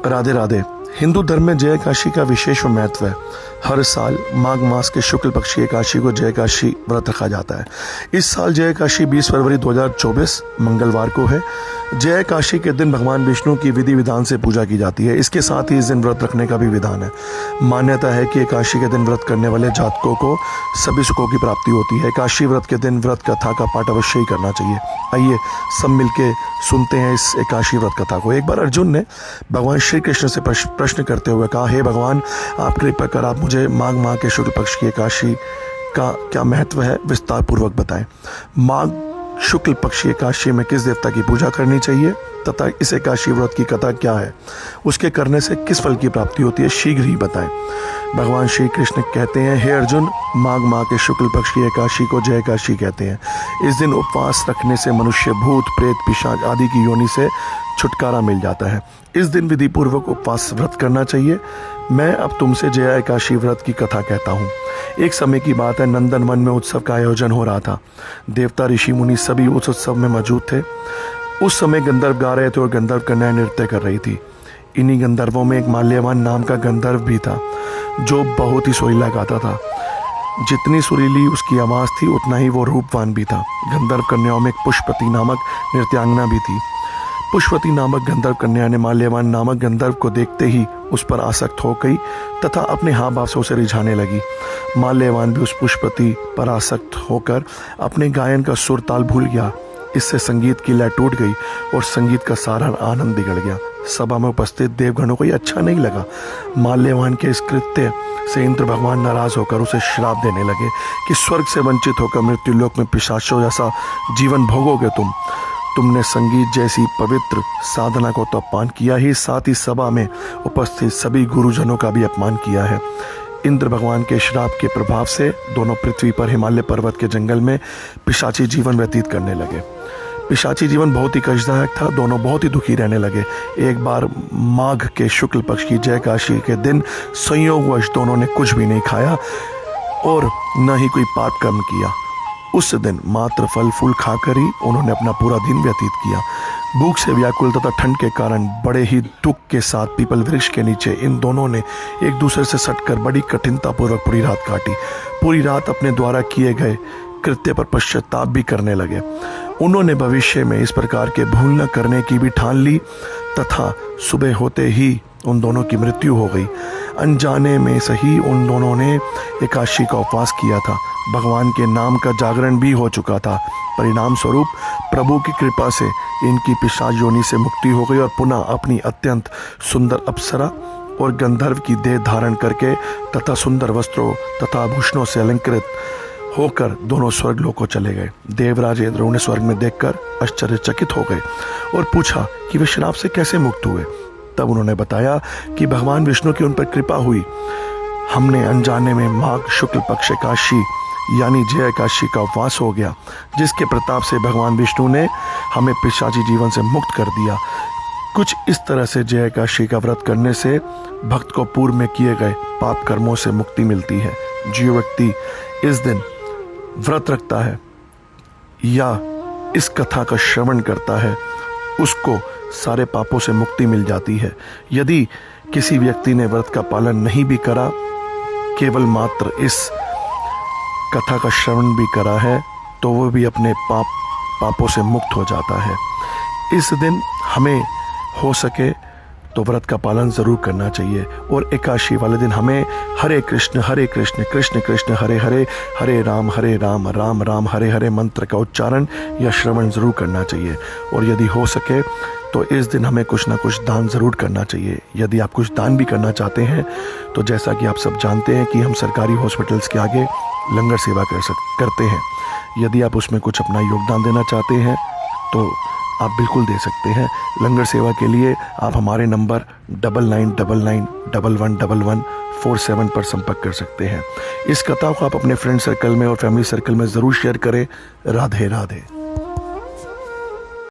राधे राधे। हिंदू धर्म में जय काशी का विशेष महत्व है। हर साल माघ मास के शुक्ल पक्ष की एकादशी को जय काशी व्रत रखा जाता है। इस साल जय काशी 20 फरवरी 2024 मंगलवार को है। जय काशी के दिन भगवान विष्णु की विधि विधान से पूजा की जाती है। इसके साथ ही इस दिन व्रत रखने का भी विधान है। मान्यता है कि एकादशी के दिन व्रत करने वाले जातकों को सभी सुखों की प्राप्ति होती है। एकादशी व्रत के दिन व्रत कथा का पाठ अवश्य ही करना चाहिए। आइए सब मिलके सुनते हैं इस एकादशी व्रत कथा को। एक बार अर्जुन ने भगवान श्री कृष्ण से प्रश्न करते हुए कहा, हे भगवान, आप कृपा कर आप मुझे माघ माह के शुक्ल पक्ष की एकादशी का क्या महत्व है विस्तार पूर्वक बताएं। माघ शुक्ल पक्ष की एकादशी में किस देवता की पूजा करनी चाहिए तथा इस एकादशी व्रत की कथा क्या है, उसके करने से किस फल की प्राप्ति होती है, शीघ्र ही बताएं। भगवान श्री कृष्ण कहते हैं, हे अर्जुन, माघ माह के शुक्ल पक्ष की एकादशी को जय एकादशी कहते हैं। इस दिन उपवास रखने से मनुष्य भूत प्रेत पिशाच आदि की योनि से छुटकारा मिल जाता है। इस दिन विधि पूर्वक उपवास व्रत करना चाहिए। मैं अब तुमसे जय एकादशी व्रत की कथा कहता हूँ। एक समय की बात है, नंदन वन में उत्सव का आयोजन हो रहा था। देवता ऋषि मुनि सभी उस उत्सव में मौजूद थे। उस समय गंधर्व गा रहे थे और गंधर्व कन्याएं नृत्य कर रही थी। इन्हीं गंधर्वों में एक माल्यवान नाम का गंधर्व भी था जो बहुत ही सुरीला गाता था। जितनी सुरीली उसकी आवाज़ थी उतना ही वो रूपवान भी था। गंधर्व कन्याओं में एक पुष्पवती नामक नृत्यांगना भी थी। पुष्पवती नामक गंधर्व कन्या ने माल्यवान नामक गंधर्व को देखते ही उस पर आसक्त हो गई तथा अपने हाव भाव से उसे रिझाने लगी। माल्यवान भी उस पुष्पवती पर आसक्त होकर अपने गायन का सुर ताल भूल गया। इससे संगीत की लय टूट गई और संगीत का सारा आनंद बिगड़ गया। सभा में उपस्थित देवगणों को यह अच्छा नहीं लगा। माल्यवान के इस कृत्य से इंद्र भगवान नाराज होकर उसे श्राप देने लगे कि स्वर्ग से वंचित होकर मृत्यु लोक में पिशाचों जैसा जीवन भोगोगे तुमने संगीत जैसी पवित्र साधना को तो अपमान किया ही, साथ ही सभा में उपस्थित सभी गुरुजनों का भी अपमान किया है। इंद्र भगवान के श्राप के प्रभाव से दोनों पृथ्वी पर हिमालय पर्वत के जंगल में पिशाची जीवन व्यतीत करने लगे। पिशाची जीवन बहुत ही कष्टदायक था। दोनों बहुत ही दुखी रहने लगे। एक बार माघ के शुक्ल पक्ष की जय काशी के दिन संयोगवश दोनों ने कुछ भी नहीं खाया और न ही कोई पाप कर्म किया। उस दिन मात्र फल फूल खाकर ही उन्होंने अपना पूरा दिन व्यतीत किया। भूख से व्याकुल तथा ठंड के कारण बड़े ही दुख के साथ पीपल वृक्ष के नीचे इन दोनों ने एक दूसरे से सटकर बड़ी कठिनतापूर्वक पूरी रात काटी। पूरी रात अपने द्वारा किए गए कृत्य पर पश्चाताप भी करने लगे। उन्होंने भविष्य में इस प्रकार के भूल न करने की भी ठान ली तथा सुबह होते ही उन दोनों की मृत्यु हो गई। अनजाने में सही उन दोनों ने एकादशी का उपवास किया था। भगवान के नाम का जागरण भी हो चुका था। परिणाम स्वरूप प्रभु की कृपा से इनकी पिशाच योनि से मुक्ति हो गई और पुनः अपनी अत्यंत सुंदर अप्सरा और गंधर्व की देह धारण करके तथा सुंदर वस्त्रों तथा आभूषणों से अलंकृत होकर दोनों स्वर्ग लोक को चले गए। देवराज इंद्र उन्हें स्वर्ग में देखकर आश्चर्यचकित हो गए और पूछा कि वे श्राप से कैसे मुक्त हुए। तब उन्होंने बताया कि भगवान विष्णु की उन पर कृपा हुई। हमने अनजाने में माघ शुक्ल पक्ष एकादशी यानी जय एकादशी का उपवास हो गया, जिसके प्रताप से भगवान विष्णु ने हमें पिशाची जीवन से मुक्त कर दिया। कुछ इस तरह से जय एकादशी का व्रत करने से भक्त को पूर्व में किए गए पाप कर्मों से मुक्ति मिलती है। जो व्यक्ति इस दिन व्रत रखता है या इस कथा का श्रवण करता है उसको सारे पापों से मुक्ति मिल जाती है। यदि किसी व्यक्ति ने व्रत का पालन नहीं भी करा, केवल मात्र इस कथा का श्रवण भी करा है, तो वो भी अपने पापों से मुक्त हो जाता है। इस दिन हमें हो सके तो व्रत का पालन ज़रूर करना चाहिए और एकादशी वाले दिन हमें हरे कृष्ण कृष्ण कृष्ण हरे हरे, हरे राम राम राम हरे हरे मंत्र का उच्चारण या श्रवण ज़रूर करना चाहिए। और यदि हो सके तो इस दिन हमें कुछ ना कुछ दान ज़रूर करना चाहिए। यदि आप कुछ दान भी करना चाहते हैं तो जैसा कि आप सब जानते हैं कि हम सरकारी हॉस्पिटल्स के आगे लंगर सेवा करते हैं। यदि आप उसमें कुछ अपना योगदान देना चाहते हैं तो आप बिल्कुल दे सकते हैं। लंगर सेवा के लिए आप हमारे नंबर 9999111147 पर संपर्क कर सकते हैं। इस कथा को आप अपने फ्रेंड सर्कल में और फैमिली सर्कल में ज़रूर शेयर करें। राधे राधे।